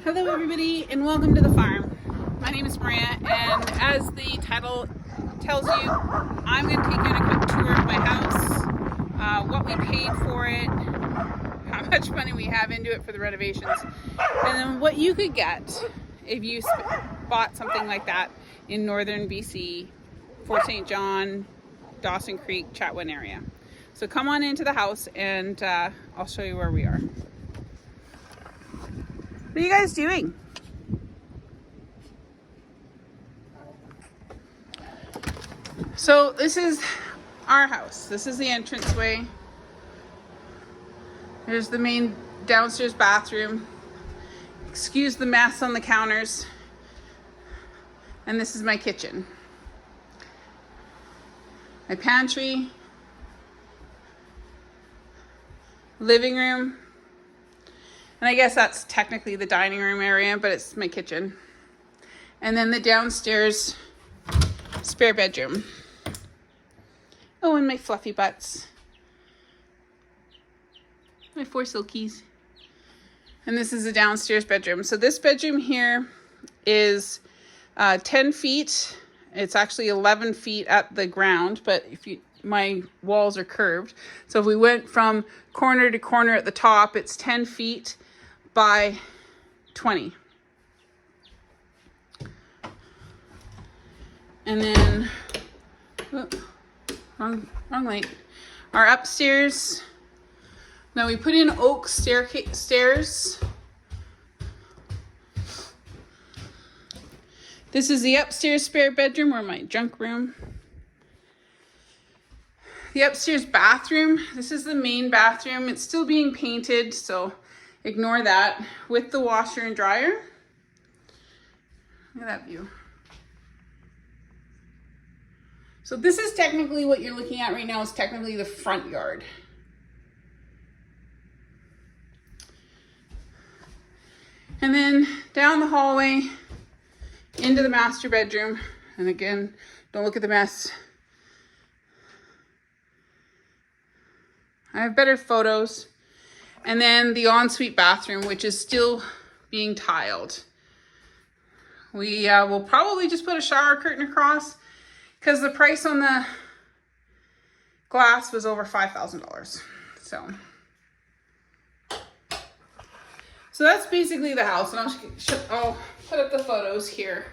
Hello everybody and welcome to the farm. My name is Maria, and as the title tells you, I'm going to take you on a quick tour of my house, what we paid for it, how much money we have into it for the renovations, and then what you could get if you bought something like that in northern BC, Fort St. John, Dawson Creek, Chatwin area. So come on into the house and I'll show you where we are. What are you guys doing? So this is our house. This is the entranceway. Here's the main downstairs bathroom. Excuse the mess on the counters. And this is my kitchen. My pantry. Living room. And I guess that's technically the dining room area, but it's my kitchen. And then the downstairs spare bedroom. Oh, and my fluffy butts. My 4 silkies. And this is the downstairs bedroom. So this bedroom here is 10 feet. It's actually 11 feet at the ground, but my walls are curved. So if we went from corner to corner at the top, it's 10 feet by 20. And then, wrong light. Our upstairs. Now we put in oak stairs. This is the upstairs spare bedroom, or my junk room. The upstairs bathroom. This is the main bathroom. It's still being painted, so ignore that. With the washer and dryer. Look at that view. So this is technically what you're looking at right now, is technically the front yard. And then down the hallway into the master bedroom. And again, don't look at the mess. I have better photos. And then the ensuite bathroom, which is still being tiled. We will probably just put a shower curtain across because the price on the glass was over $5,000. So that's basically the house, and I'll put up the photos here.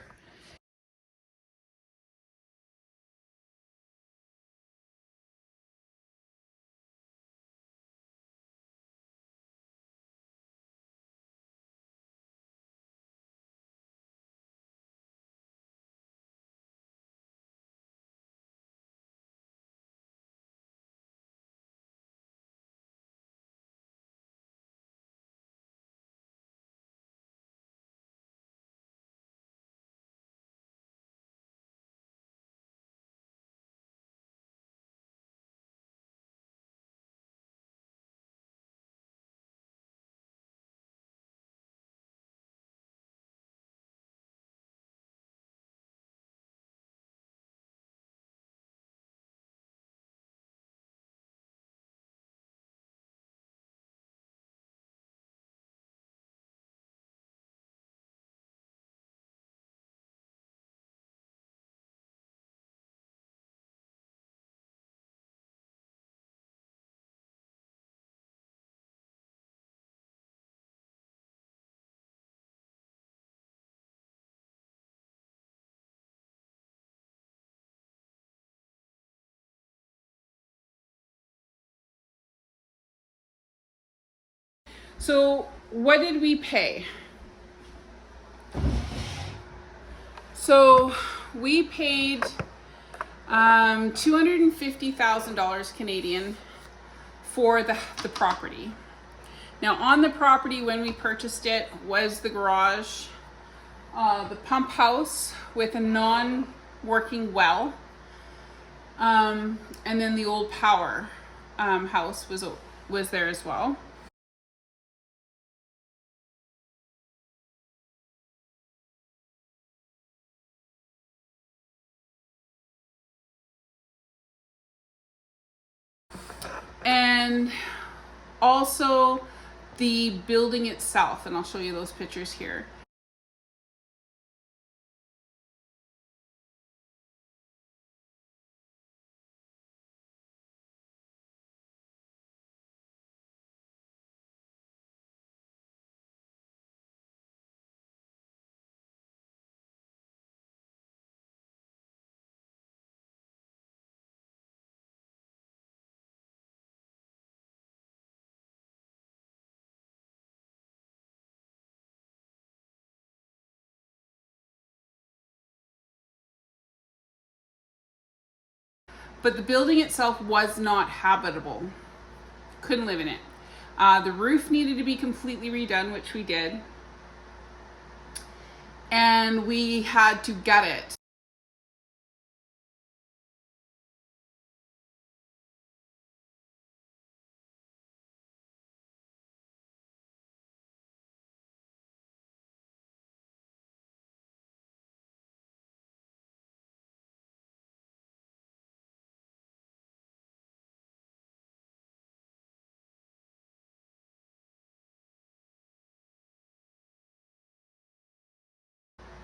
So what did we pay? So we paid $250,000 Canadian for the property. Now on the property when we purchased it was the garage, the pump house with a non-working well, and then the old power house was there as well. And also the building itself, and I'll show you those pictures here. But the building itself was not habitable. Couldn't live in it. The roof needed to be completely redone, which we did. And we had to gut it.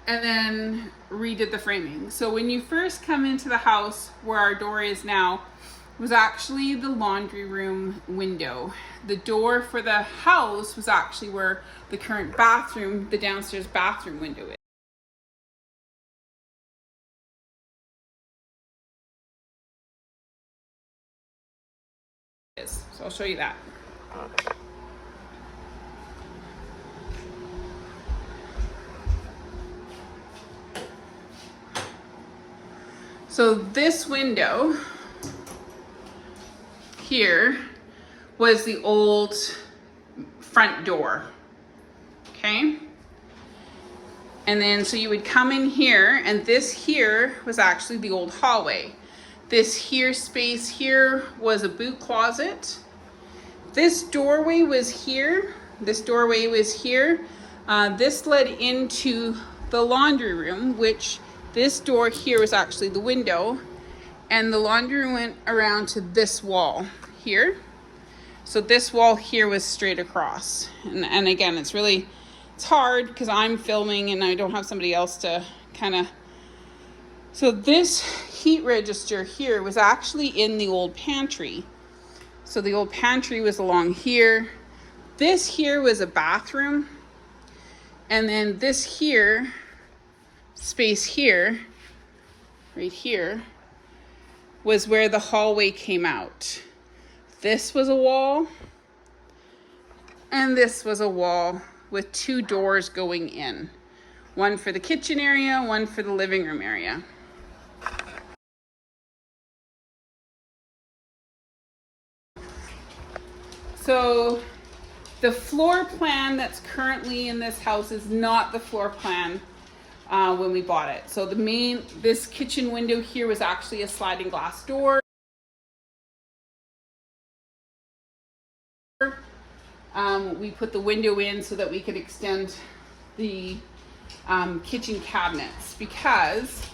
And then redid the framing. So when you first come into the house where our door is now, was actually the laundry room window. The door for the house was actually where the current bathroom, the downstairs bathroom window is. So I'll show you that. So this window here was the old front door, okay? And then so you would come in here, and this here was actually the old hallway. This here space here was a boot closet. This doorway was here. This doorway was here. This led into the laundry room, which this door here was actually the window, and the laundry went around to this wall here. So this wall here was straight across. And again, it's hard because I'm filming and I don't have somebody else to kind of. So this heat register here was actually in the old pantry. So the old pantry was along here. This here was a bathroom. And then this here, space here, right here, was where the hallway came out. This was a wall, and this was a wall with two doors going in. One for the kitchen area, one for the living room area. So the floor plan that's currently in this house is not the floor plan when we bought it. So this kitchen window here was actually a sliding glass door. We put the window in so that we could extend the kitchen cabinets, because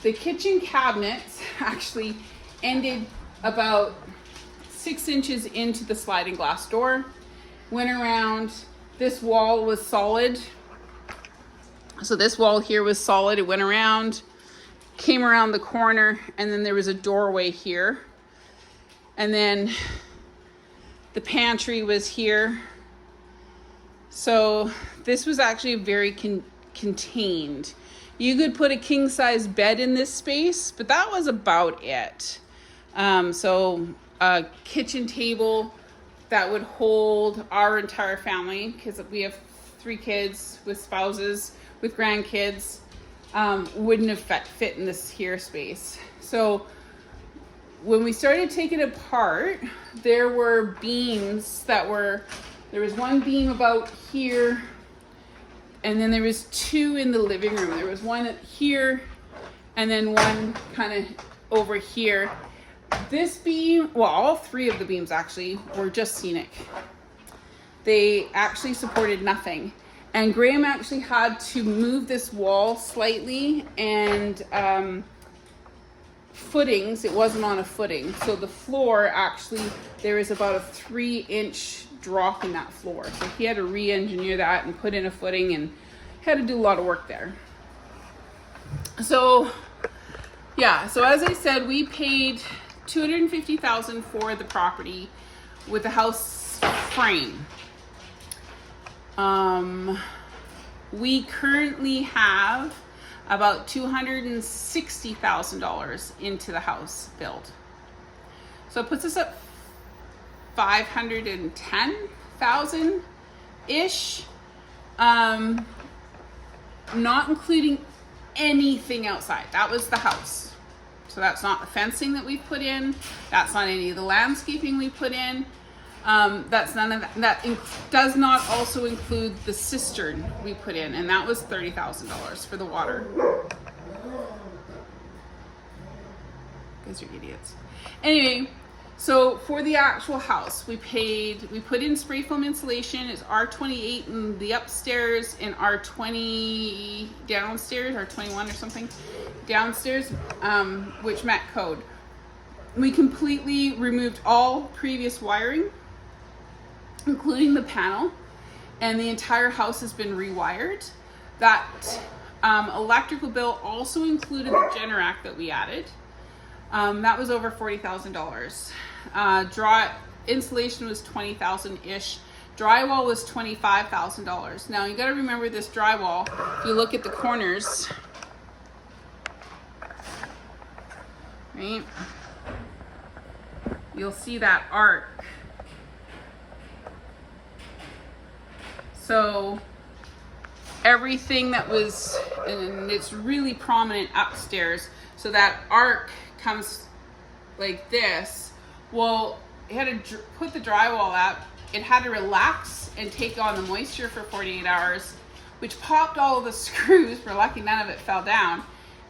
the kitchen cabinets actually ended about 6 inches into the sliding glass door, went around. This wall was solid. So this wall here was solid. It went around, came around the corner, and then there was a doorway here. And then the pantry was here. So this was actually very contained. You could put a king size bed in this space, but that was about it. So a kitchen table that would hold our entire family, because we have 3 kids with spouses, with grandkids, wouldn't have fit in this here space. So when we started taking it apart, there were beams there was one beam about here, and then there was 2 in the living room. There was one here, and then one kind of over here. This beam, well, all 3 of the beams actually were just scenic. They actually supported nothing. And Graham actually had to move this wall slightly, and footings, it wasn't on a footing. So the floor actually, there is about a 3-inch drop in that floor. So he had to re-engineer that and put in a footing and had to do a lot of work there. So yeah, so as I said, we paid $250,000 for the property with the house frame. We currently have about $260,000 into the house build. So it puts us at $510,000-ish, not including anything outside. That was the house. So that's not the fencing that we put in. That's not any of the landscaping we put in. That's none of that. That does not also include the cistern we put in, and that was $30,000 for the water. You guys are idiots. Anyway, so for the actual house, we put in spray foam insulation. It's R28 in the upstairs and R20 downstairs, R21 or something downstairs, which met code. We completely removed all previous wiring, including the panel, and the entire house has been rewired. That electrical bill also included the Generac that we added. That was over $40,000. Insulation was $20,000-ish. Drywall was $25,000. Now you got to remember this drywall. If you look at the corners, right, you'll see that arc. So everything that was, and it's really prominent upstairs, so that arc comes like this. Well, it had to put the drywall up. It had to relax and take on the moisture for 48 hours, which popped all of the screws. We're lucky none of it fell down.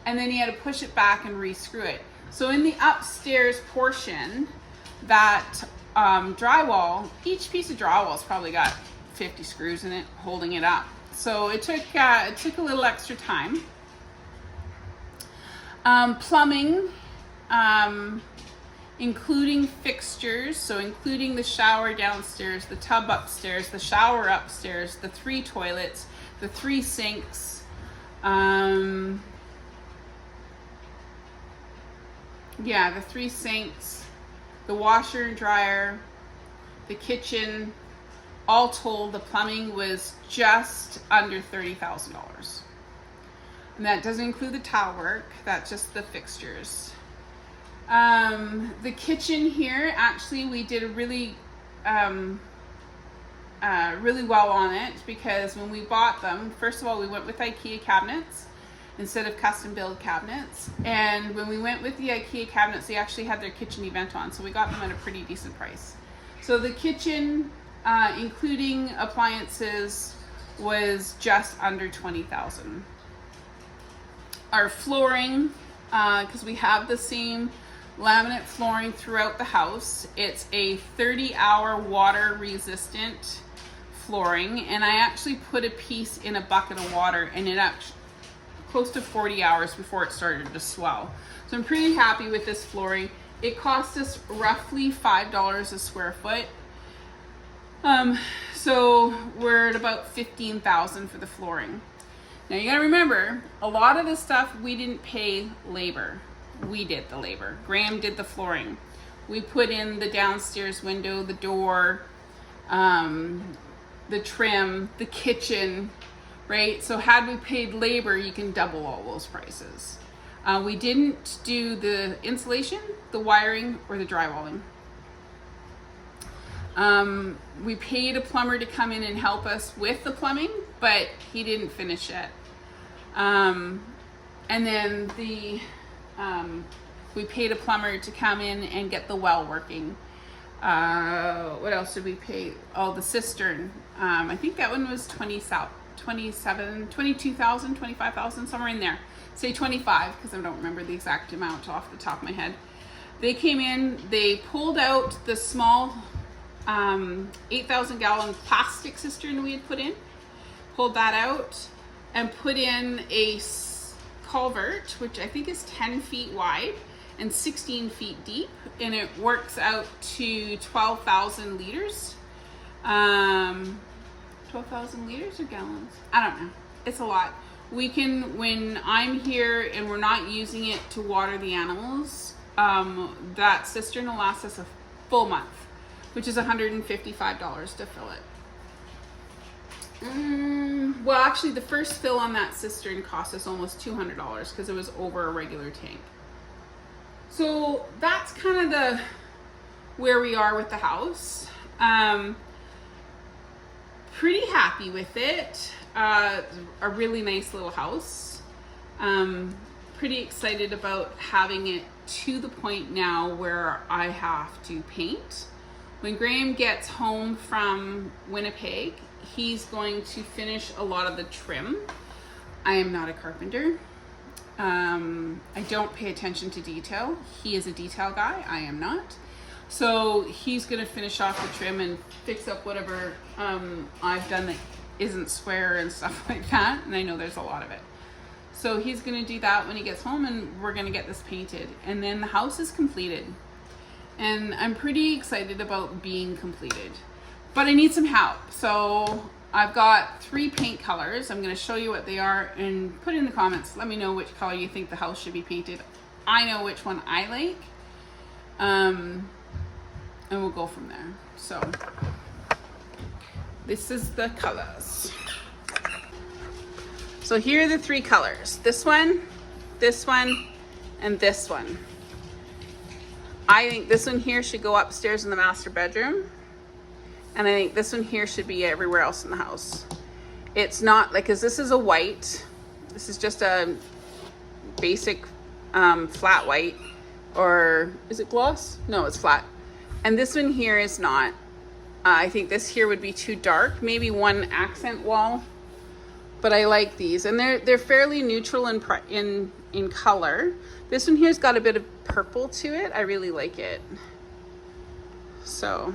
And then he had to push it back and re-screw it. So in the upstairs portion, that drywall, each piece of drywall's probably got 50 screws in it holding it up. So it took a little extra time. Plumbing, including fixtures, so including the shower downstairs, the tub upstairs, the shower upstairs, the 3 toilets, the 3 sinks, the 3 sinks, the washer and dryer, the kitchen, all told, the plumbing was just under $30,000. And that doesn't include the tile work, that's just the fixtures. The kitchen here, actually, we did a really well on it, because when we bought them, first of all, we went with IKEA cabinets instead of custom build cabinets. And when we went with the IKEA cabinets, they actually had their kitchen event on, so we got them at a pretty decent price. So the kitchen, including appliances, was just under $20,000. Our flooring, because we have the same laminate flooring throughout the house, it's a 30-hour water resistant flooring, and I actually put a piece in a bucket of water, and it actually close to 40 hours before it started to swell. So I'm pretty happy with this flooring. It cost us roughly $5 a square foot. So we're at about $15,000 for the flooring. Now you gotta remember, a lot of this stuff we didn't pay labor. We did the labor. Graham did the flooring. We put in the downstairs window, the door, the trim, the kitchen, right? So had we paid labor, you can double all those prices. We didn't do the insulation, the wiring, or the drywalling. We paid a plumber to come in and help us with the plumbing, but he didn't finish it. And then we paid a plumber to come in and get the well working. What else did we pay? Oh, the cistern. I think that one was $22,000, $25,000, somewhere in there. Say 25, because I don't remember the exact amount off the top of my head. They came in, they pulled out the small 8,000 gallon plastic cistern we had put in, pulled that out, and put in a culvert, which I think is 10 feet wide and 16 feet deep, and it works out to 12,000 liters. 12,000 liters or gallons? I don't know. It's a lot. We can, when I'm here and we're not using it to water the animals, that cistern will last us a full month, which is $155 to fill it. Well, actually, the first fill on that cistern cost us almost $200 because it was over a regular tank. So that's kind of where we are with the house. Pretty happy with it. A really nice little house. Pretty excited about having it to the point now where I have to paint. When Graham gets home from Winnipeg, he's going to finish a lot of the trim. I am not a carpenter. I don't pay attention to detail. He is a detail guy. I am not. So he's going to finish off the trim and fix up whatever I've done that isn't square and stuff like that. And I know there's a lot of it. So he's going to do that when he gets home, and we're going to get this painted. And then the house is completed. And I'm pretty excited about being completed. But I need some help. So I've got 3 paint colors. I'm going to show you what they are and put in the comments. Let me know which color you think the house should be painted. I know which one I like. And we'll go from there. So this is the colors. So here are the 3 colors. This one, and this one. I think this one here should go upstairs in the master bedroom. And I think this one here should be everywhere else in the house. It's not like, cause this is a white. This is just a basic flat white, or is it gloss? No, it's flat. And this one here is not. I think this here would be too dark. Maybe one accent wall. But I like these, and they're fairly neutral in color. This one here's got a bit of purple to it. I really like it. So